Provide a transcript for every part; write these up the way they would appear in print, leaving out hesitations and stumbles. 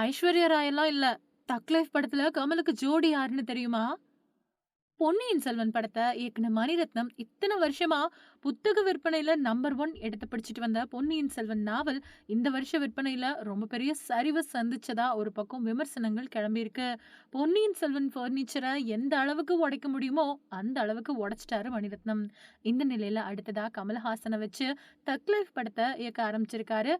ஐஸ்வர்யா ராய் எல்லாம் இல்ல. தக் லைஃப் படத்துல கமலுக்கு ஜோடி யாருன்னு தெரியுமா? பொன்னியின் செல்வன் படத்த இயக்குன மணிரத்னம் இத்தன வருஷமா புத்தக விற்பனையில நம்பர் 1 இடத்த பிடிச்சிட்டு வந்த பொன்னியின் செல்வன் நாவல் இந்த வருஷ விற்பனையில ரொம்ப பெரிய சரிவு சந்திச்சதா ஒரு பக்கம் விமர்சனங்கள் கிளம்பியிருக்கு. பொன்னியின் செல்வன் பர்னிச்சர எந்த அளவுக்கு உடைக்க முடியுமோ அந்த அளவுக்கு உடைச்சிட்டாரு மணிரத்னம். இந்த நிலையில அடுத்ததா கமலஹாசன வச்சு தக் லைஃப் படத்த இயக்க ஆரம்பிச்சிருக்காரு.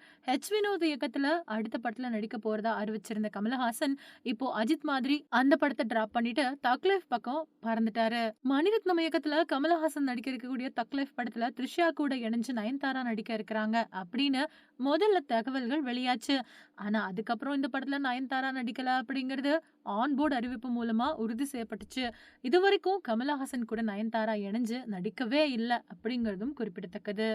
வினோத் இயக்கத்துல அடுத்த படத்துல நடிக்க போறதா அறிவிச்சிருந்த கமலஹாசன் இப்போ அஜித் மாதிரி அந்த படத்த டிராப் பண்ணிட்டு தக் லைஃப் பக்கம் பறந்துட்டாரு. மணிரத்னம் இயக்கத்துல கமலஹாசன் நடிக்க இருக்கக்கூடிய தக் லைஃப் படத்துல த்ரிஷா கூட இணைஞ்சு நயன்தாரா நடிக்க இருக்கிறாங்க அப்படின்னு முதல்ல தகவல்கள் வெளியாச்சு. ஆனா அதுக்கப்புறம் இந்த படத்துல நயன்தாரா நடிக்கல அப்படிங்கிறது ஆன் போர்டு அறிவிப்பு மூலமா உறுதி செய்யப்பட்டுச்சு. இதுவரைக்கும் கமலஹாசன் கூட நயன்தாரா இணைஞ்சு நடிக்கவே இல்ல அப்படிங்கிறதும் குறிப்பிடத்தக்கது.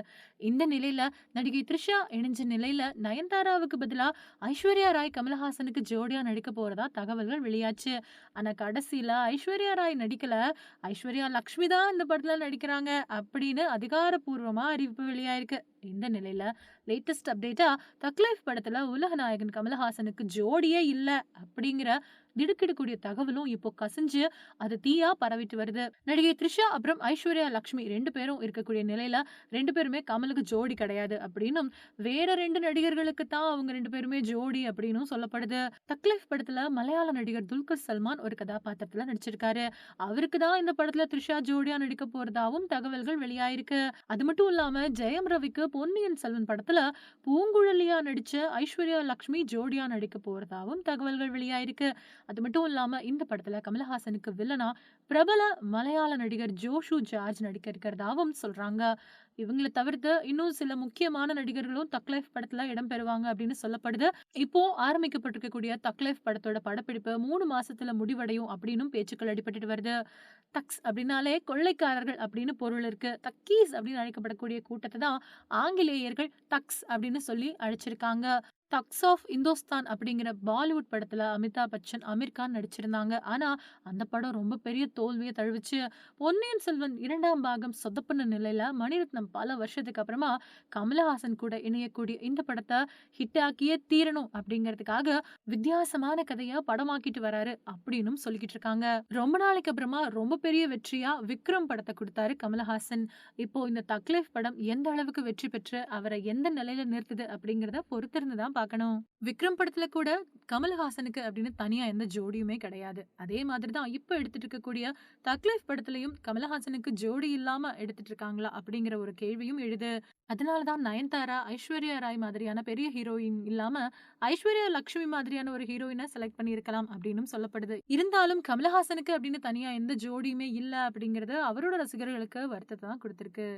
இந்த நிலையில நடிகை த்ரிஷா இணைஞ்ச நிலையில நயன்தாராவுக்கு பதிலா ஐஸ்வர்யா ராய் கமலஹாசனுக்கு ஜோடியா நடிக்க போறதா தகவல்கள் வெளியாச்சு. ஆனா கடைசியில ஐஸ்வர்யா ராய் நடிக்கல. ஐஸ்வர்யா லக்ஷ்மி தான் இந்த படத்துல நடிக்கிறாங்க அப்படின்னு அதிகாரப்பூர்வமா அறிவிப்பு வெளியாயிருக்கு. இந்த நிலையில லேட்டஸ்ட் அப்டேட்டா தக் லைஃப் படத்துல உலக நாயகன் கமலஹாசனுக்கு ஜோடியே இல்ல அப்படிங்கிற திடுக்கிடக்கூடிய தகவலும் இப்போ கசிஞ்சு அது தீயா பரவிட்டு வருது. நடிகை த்ரிஷா அப்புறம் ஐஸ்வர்யா லக்ஷ்மி 2 பேரும் இருக்கக்கூடிய நிலையில 2 பேருமே கமலுக்கு ஜோடி கிடையாது அப்படின்னும், வேற 2 நடிகர்களுக்கு தான் அவங்க 2 பேருமே ஜோடி அப்படின்னும் சொல்லப்படுது. தக் லைஃப் படத்துல மலையாள நடிகர் துல்கர் சல்மான் ஒரு கதாபாத்திரத்துல நடிச்சிருக்காரு. அவருக்கு தான் இந்த படத்துல த்ரிஷா ஜோடியா நடிக்க போறதாவும் தகவல்கள் வெளியாயிருக்கு. அது மட்டும் இல்லாம ஜெயம் ரவிக்கு பொன்னியின் செல்வன் படத்துல பூங்குழலியா நடிச்ச ஐஸ்வர்யா லக்ஷ்மி ஜோடியா நடிக்க போறதாவும் தகவல்கள் வெளியாயிருக்கு. அது மட்டும் இல்லாம இந்த படத்துல கமலஹாசனுக்கு வில்லனா பிரபல மலையாள நடிகர் ஜோஷு ஜார்ஜ் நடிக்க இருக்கிறதாவும் சொல்றாங்க. இவங்கள தவிர்த்து இன்னும் சில முக்கியமான நடிகர்களும் தக் லைஃப் படத்துல இடம் பெறுவாங்க அப்படின்னு சொல்லப்படுது. இப்போ ஆரம்பிக்கப்பட்டிருக்கக்கூடிய தக் லைஃப் படத்தோட படப்பிடிப்பு 3 மாசத்துல முடிவடையும் அப்படின்னும் பேச்சுக்கள் அடிபட்டுட்டு வருது. தக்ஸ் அப்படின்னாலே கொள்ளைக்காரர்கள் அப்படின்னு பொருள் இருக்கு. தக்கீஸ் அப்படின்னு அழைக்கப்படக்கூடிய கூட்டத்தை தான் ஆங்கிலேயர்கள் தக்ஸ் அப்படின்னு சொல்லி அழைச்சிருக்காங்க. தக்ஸ் ஆஃப் இந்தோஸ்தான் அப்படிங்கிற பாலிவுட் படத்துல அமிதாப் பச்சன், அமீர் கான் நடிச்சிருந்தாங்க. ஆனா அந்த படம் ரொம்ப பெரிய தோல்வியை தழுவிச்சு. பொன்னியின் செல்வன் 2ஆம் பாகம் சொதப்புன நிலையில மணிரத்னம் பல வருஷத்துக்கு அப்புறமா கமலஹாசன் கூட இணையக்கூடிய இந்த படத்தை ஹிட் ஆக்கியே தீரணும் அப்படிங்கிறதுக்காக வித்தியாசமான கதையா படமாக்கிட்டு வராரு அப்படின்னும் சொல்லிக்கிட்டு இருக்காங்க. ரொம்ப நாளைக்கு அப்புறமா ரொம்ப பெரிய வெற்றியா விக்ரம் படத்தை கொடுத்தாரு கமலஹாசன். இப்போ இந்த தக் லைஃப் படம் எந்த அளவுக்கு வெற்றி பெற்று அவரை எந்த நிலையில நிறுத்துது அப்படிங்கிறத பொறுத்திருந்து தான் பார்க்கணும். விக்ரம் படத்துல கூட கமலஹாசனுக்கு அப்படின்னு தனியா எந்த ஜோடியுமே கிடையாது. அதே மாதிரி தான் இப்ப எடுத்துட்டு இருக்கக்கூடிய தக் லைஃப் படத்துலயும் கமலஹாசனுக்கு ஜோடி இல்லாம எடுத்துட்டு இருக்காங்களா அப்படிங்கிற ஒரு கேள்வியும் எழுது. அதனால தான் நயன்தாரா, ஐஸ்வர்யா ராய் மாதிரியான பெரிய ஹீரோயின் இல்லாம ஐஸ்வர்யா லக்ஷ்மி மாதிரியான ஒரு ஹீரோயினை செலக்ட் பண்ணியிருக்கலாம் அப்படின்னும் சொல்லப்படுது. இருந்தாலும் கமலஹாசனுக்கு அப்படின்னு தனியா எந்த ஜோடியுமே இல்ல அப்படிங்கிறது அவரோட ரசிகர்களுக்கு வருத்தத்தை தான் கொடுத்திருக்கு.